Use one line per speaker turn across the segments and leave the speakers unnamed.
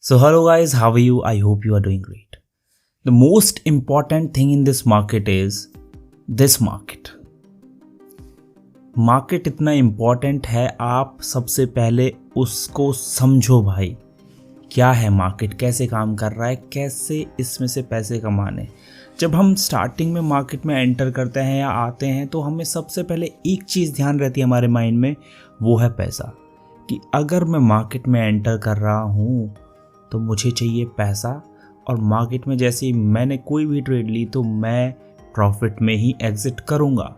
So, hello guys, how are you? I hope you are doing great. The most important thing in this market is this market. Market इतना important है, आप सबसे पहले उसको समझो भाई। क्या है मार्केट, कैसे काम कर रहा है, कैसे इसमें से पैसे कमाने। जब हम स्टार्टिंग में मार्केट में एंटर करते हैं या आते हैं तो हमें सबसे पहले एक चीज़ ध्यान रहती है हमारे माइंड में, वो है पैसा। कि अगर मैं मार्केट में एंटर कर रहा हूँ तो मुझे चाहिए पैसा, और मार्केट में जैसे ही मैंने कोई भी ट्रेड ली तो मैं प्रॉफिट में ही एग्जिट करूँगा।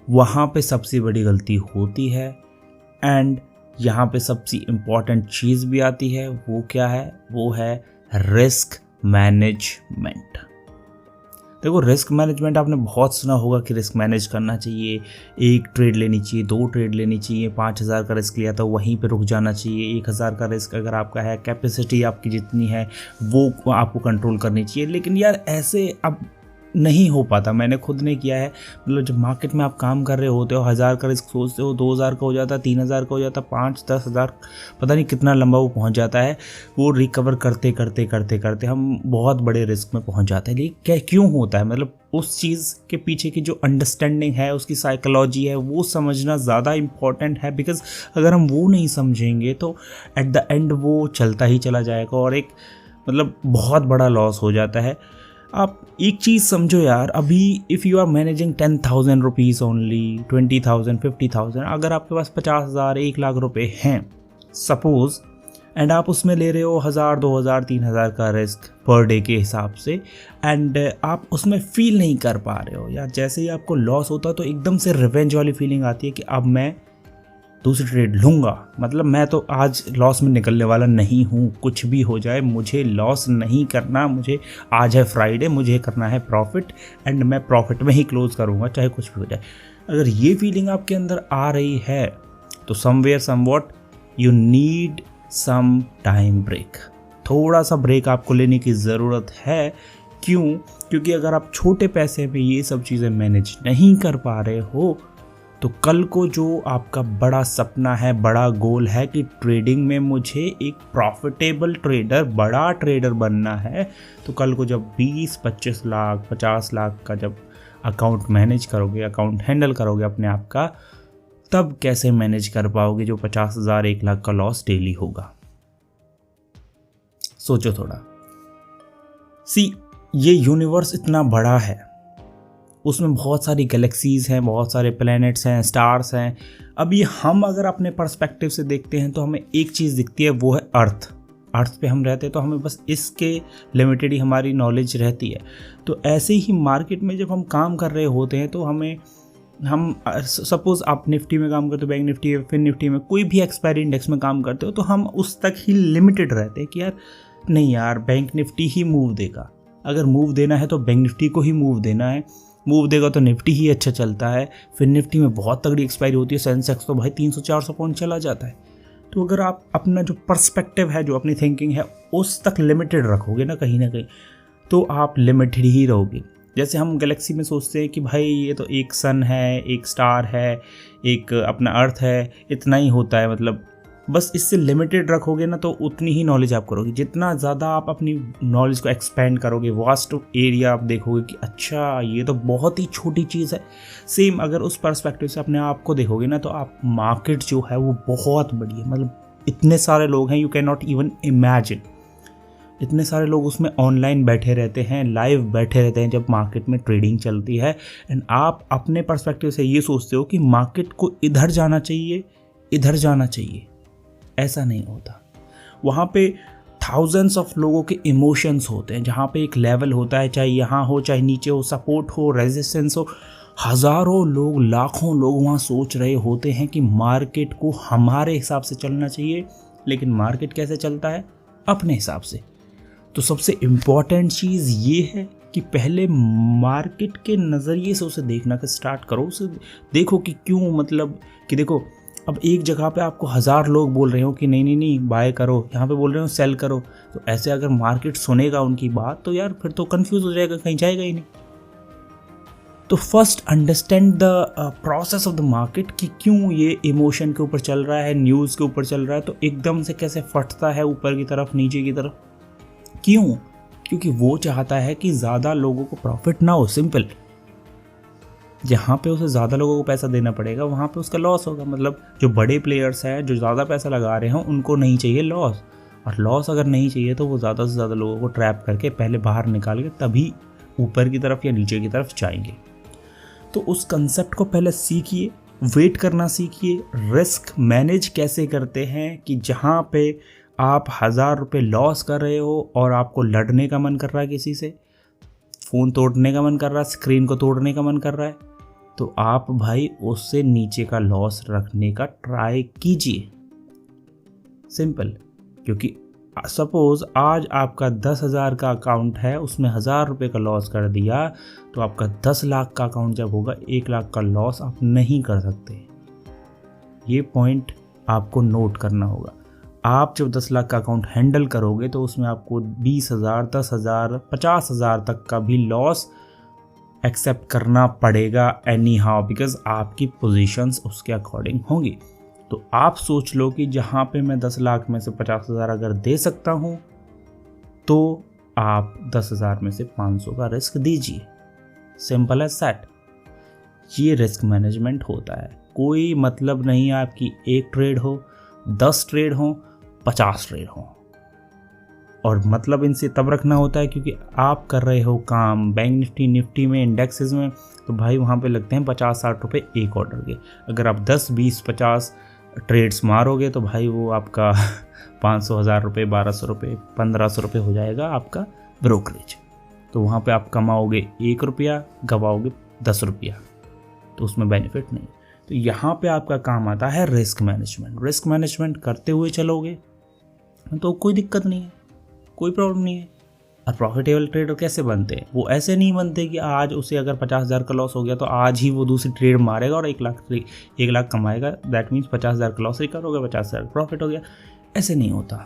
वहाँ पे सबसे बड़ी गलती होती है। एंड यहाँ पे सबसे इम्पॉर्टेंट चीज़ भी आती है, वो क्या है? वो है रिस्क मैनेजमेंट। देखो, रिस्क मैनेजमेंट आपने बहुत सुना होगा कि रिस्क मैनेज करना चाहिए, एक ट्रेड लेनी चाहिए, 2 ट्रेड लेनी चाहिए, 5,000 का रिस्क लिया तो वहीं पे रुक जाना चाहिए, 1,000 का रिस्क अगर आपका है, कैपेसिटी आपकी जितनी है वो आपको कंट्रोल करनी चाहिए। लेकिन यार ऐसे अब नहीं हो पाता। मैंने खुद ने किया है। मतलब जब मार्केट में आप काम कर रहे होते हो, 1,000 का रिस्क सोचते हो, 2,000 का हो जाता, 3,000 का हो जाता, 5-10,000 पता नहीं कितना लंबा वो पहुंच जाता है। वो रिकवर करते करते करते करते हम बहुत बड़े रिस्क में पहुंच जाते हैं। लेकिन क्या क्यों होता है? मतलब उस चीज़ के पीछे की जो अंडरस्टैंडिंग है, उसकी साइकोलॉजी है, वो समझना ज़्यादा इम्पॉर्टेंट है। बिकॉज अगर हम वो नहीं समझेंगे तो एट द एंड वो चलता ही चला जाएगा और एक मतलब बहुत बड़ा लॉस हो जाता है। आप एक चीज़ समझो यार, अभी if you are managing 10,000 rupees only, 20,000, 50,000, अगर आपके पास 50,000, 1,00,000 रुपए हैं सपोज, एंड आप उसमें ले रहे हो 1,000, 2,000, 3,000 का रिस्क पर डे के हिसाब से, एंड आप उसमें फील नहीं कर पा रहे हो यार। जैसे ही आपको लॉस होता है तो एकदम से रिवेंज वाली फीलिंग आती है कि अब मैं दूसरी ट्रेड लूँगा। मतलब मैं तो आज लॉस में निकलने वाला नहीं हूँ, कुछ भी हो जाए मुझे लॉस नहीं करना। मुझे आज है फ्राइडे, मुझे करना है प्रॉफिट, एंड मैं प्रॉफिट में ही क्लोज करूँगा चाहे कुछ भी हो जाए। अगर ये फीलिंग आपके अंदर आ रही है तो somewhere somewhat you need some time break. थोड़ा सा ब्रेक आपको लेने की ज़रूरत है। क्यों? क्योंकि अगर आप छोटे पैसे में ये सब चीज़ें मैनेज नहीं कर पा रहे हो तो कल को जो आपका बड़ा सपना है, बड़ा गोल है कि ट्रेडिंग में मुझे एक प्रॉफिटेबल ट्रेडर, बड़ा ट्रेडर बनना है, तो कल को जब 20-25 लाख, 50 लाख का जब अकाउंट मैनेज करोगे, अकाउंट हैंडल करोगे अपने आप का, तब कैसे मैनेज कर पाओगे जो 50,000, 1,00,000 का लॉस डेली होगा? सोचो थोड़ा। ये यूनिवर्स इतना बड़ा है, उसमें बहुत सारी गैलेक्सीज़ हैं, बहुत सारे प्लैनेट्स हैं, स्टार्स हैं। अभी हम अगर अपने पर्सपेक्टिव से देखते हैं तो हमें एक चीज़ दिखती है, वो है अर्थ पे हम रहते हैं, तो हमें बस इसके लिमिटेड ही हमारी नॉलेज रहती है। तो ऐसे ही मार्केट में जब हम काम कर रहे होते हैं तो हम सपोज़ आप निफ्टी में काम करते हो, बैंक निफ्टी, फिर निफ्टी में कोई भी एक्सपायरी इंडेक्स में काम करते हो, तो हम उस तक ही लिमिटेड रहते हैं कि यार नहीं यार, बैंक निफ्टी ही मूव देगा। अगर मूव देना है तो बैंक निफ्टी को ही मूव देना है, मूव देगा तो निफ्टी ही अच्छा चलता है। फिर निफ्टी में बहुत तगड़ी एक्सपायरी होती है, सेंसेक्स तो भाई 300-400 पॉइंट चला जाता है। तो अगर आप अपना जो पर्सपेक्टिव है, जो अपनी थिंकिंग है, उस तक लिमिटेड रखोगे ना कहीं, तो आप लिमिटेड ही रहोगे। जैसे हम गैलेक्सी में सोचते हैं कि भाई ये तो एक सन है, एक स्टार है, एक अपना अर्थ है, इतना ही होता है। मतलब बस इससे लिमिटेड रखोगे ना तो उतनी ही नॉलेज आप करोगे। जितना ज़्यादा आप अपनी नॉलेज को एक्सपेंड करोगे, वास्ट एरिया आप देखोगे कि अच्छा ये तो बहुत ही छोटी चीज़ है। सेम अगर उस पर्सपेक्टिव से अपने आप को देखोगे ना तो आप मार्केट जो है वो बहुत बड़ी है। मतलब इतने सारे लोग हैं, you can not even imagine. इतने सारे लोग उसमें ऑनलाइन बैठे रहते हैं, लाइव बैठे रहते हैं जब मार्केट में ट्रेडिंग चलती है, एंड आप अपने पर्सपेक्टिव से ये सोचते हो कि मार्केट को इधर जाना चाहिए, इधर जाना चाहिए। ऐसा नहीं होता। वहाँ पे थाउजेंड्स ऑफ लोगों के इमोशंस होते हैं, जहाँ पे एक लेवल होता है, चाहे यहाँ हो चाहे नीचे हो, सपोर्ट हो, रेजिस्टेंस हो। हज़ारों लोग, लाखों लोग वहाँ सोच रहे होते हैं कि मार्केट को हमारे हिसाब से चलना चाहिए, लेकिन मार्केट कैसे चलता है? अपने हिसाब से। तो सबसे इम्पॉर्टेंट चीज़ ये है कि पहले मार्केट के नज़रिए से उसे देखना का स्टार्ट करो। उसे देखो कि क्यों, मतलब कि देखो अब एक जगह पे आपको 1,000 लोग बोल रहे हो कि नहीं बाय करो, यहाँ पे बोल रहे हो सेल करो, तो ऐसे अगर मार्केट सुनेगा उनकी बात तो यार फिर तो कंफ्यूज हो जाएगा, कहीं जाएगा ही नहीं। तो first understand the process of the market कि क्यों ये इमोशन के ऊपर चल रहा है, न्यूज़ के ऊपर चल रहा है, तो एकदम से कैसे फटता है ऊपर की तरफ नीचे की तरफ, क्यों? क्योंकि वो चाहता है कि ज़्यादा लोगों को प्रॉफिट ना हो। सिंपल। जहाँ पे उसे ज़्यादा लोगों को पैसा देना पड़ेगा वहाँ पे उसका लॉस होगा। मतलब जो बड़े प्लेयर्स हैं जो ज़्यादा पैसा लगा रहे हैं उनको नहीं चाहिए लॉस, और लॉस अगर नहीं चाहिए तो वो ज़्यादा से ज़्यादा लोगों को ट्रैप करके पहले बाहर निकाल के तभी ऊपर की तरफ या नीचे की तरफ जाएंगे। तो उस कंसेप्ट को पहले सीखिए, वेट करना सीखिए, रिस्क मैनेज कैसे करते हैं कि जहाँ पे आप 1000 रुपये लॉस कर रहे हो और आपको लड़ने का मन कर रहा है, किसी से फ़ोन तोड़ने का मन कर रहा है, स्क्रीन को तोड़ने का मन कर रहा है, तो आप भाई उससे नीचे का लॉस रखने का ट्राई कीजिए। सिंपल। क्योंकि सपोज़ आज आपका 10,000 का अकाउंट है, उसमें 1000 रुपये का लॉस कर दिया, तो आपका 10 लाख का अकाउंट जब होगा 1 लाख का लॉस आप नहीं कर सकते। ये पॉइंट आपको नोट करना होगा। आप जब 10 लाख का अकाउंट हैंडल करोगे तो उसमें आपको 20,000, 10,000, 50,000 तक का भी लॉस एक्सेप्ट करना पड़ेगा एनी हाउ, बिकॉज आपकी पोजीशंस उसके अकॉर्डिंग होंगी। तो आप सोच लो कि जहाँ पे मैं 10 लाख में से 50,000 अगर दे सकता हूँ तो आप 10,000 में से 500 का रिस्क दीजिए। Simple as that. ये रिस्क मैनेजमेंट होता है। कोई मतलब नहीं आपकी 1 ट्रेड हो, 10 ट्रेड हो, 50 ट्रेड हो। और मतलब इनसे तब रखना होता है क्योंकि आप कर रहे हो काम बैंक निफ्टी में, इंडेक्सेस में, तो भाई वहाँ पे लगते हैं 50-60 रुपये एक ऑर्डर के। अगर आप 10, 20, 50 ट्रेड्स मारोगे तो भाई वो आपका 500, 1000 रुपये, 1200 रुपये, 1500 रुपये हो जाएगा आपका ब्रोकरेज। तो वहाँ पे आप कमाओगे 1 रुपया, गवाओगे 10 रुपया, तो उसमें बेनिफिट नहीं। तो यहाँ पे आपका काम आता है रिस्क मैनेजमेंट। रिस्क मैनेजमेंट करते हुए चलोगे तो कोई दिक्कत नहीं है, कोई प्रॉब्लम नहीं है। और प्रॉफिटेबल ट्रेडर कैसे बनते हैं? वो ऐसे नहीं बनते कि आज उसे अगर 50,000 का लॉस हो गया तो आज ही वो दूसरी ट्रेड मारेगा और 1 लाख कमाएगा। दैट मीन्स 50,000 का लॉस रिकवर हो गया, 50,000 प्रॉफिट हो गया। ऐसे नहीं होता।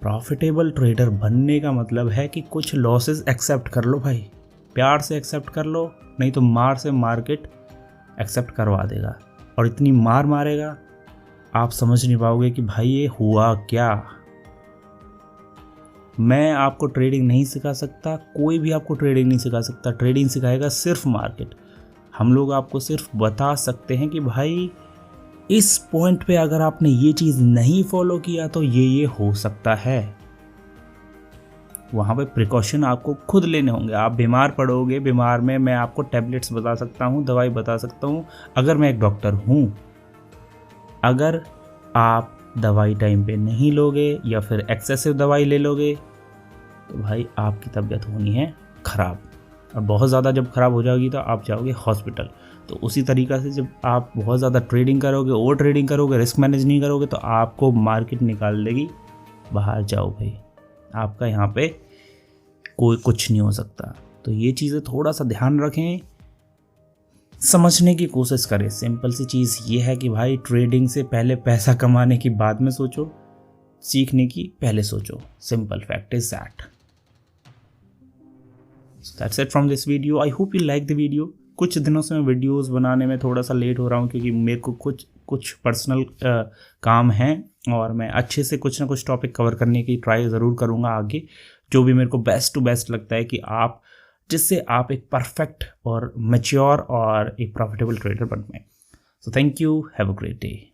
प्रॉफिटेबल ट्रेडर बनने का मतलब है कि कुछ लॉसेस एक्सेप्ट कर लो भाई, प्यार से एक्सेप्ट कर लो, नहीं तो मार से मार्केट एक्सेप्ट करवा देगा। और इतनी मार मारेगा आप समझ नहीं पाओगे कि भाई ये हुआ क्या। मैं आपको ट्रेडिंग नहीं सिखा सकता, कोई भी आपको ट्रेडिंग नहीं सिखा सकता। ट्रेडिंग सिखाएगा सिर्फ मार्केट। हम लोग आपको सिर्फ बता सकते हैं कि भाई इस पॉइंट पे अगर आपने ये चीज़ नहीं फॉलो किया तो ये हो सकता है। वहाँ पे प्रिकॉशन आपको खुद लेने होंगे। आप बीमार पड़ोगे, बीमार में मैं आपको टैबलेट्स बता सकता हूँ, दवाई बता सकता हूँ, अगर मैं एक डॉक्टर हूँ। अगर आप दवाई टाइम पे नहीं लोगे या फिर एक्सेसिव दवाई ले लोगे तो भाई आपकी तबीयत होनी है ख़राब, और बहुत ज़्यादा जब ख़राब हो जाएगी तो आप जाओगे हॉस्पिटल। तो उसी तरीक़ा से जब आप बहुत ज़्यादा ट्रेडिंग करोगे, ओवर ट्रेडिंग करोगे, रिस्क मैनेज नहीं करोगे तो आपको मार्केट निकाल देगी बाहर। जाओ भाई, आपका यहाँ पे कोई कुछ नहीं हो सकता। तो ये चीज़ें थोड़ा सा ध्यान रखें, समझने की कोशिश करें। सिंपल सी चीज़ ये है कि भाई ट्रेडिंग से पहले पैसा कमाने की बाद में सोचो, सीखने की पहले सोचो। Simple fact is that. That's it from this video. I hope you like the video. कुछ दिनों से मैं वीडियोस बनाने में थोड़ा सा लेट हो रहा हूँ क्योंकि मेरे को कुछ पर्सनल काम हैं और मैं अच्छे से कुछ ना कुछ टॉपिक कवर करने की ट्राई ज़रूर करूँगा आगे, जो भी मेरे को बेस्ट टू बेस्ट लगता है कि आप जिससे आप एक परफेक्ट और मैच्योर और एक प्रॉफिटेबल ट्रेडर बन पाएं। So thank you, have a great day.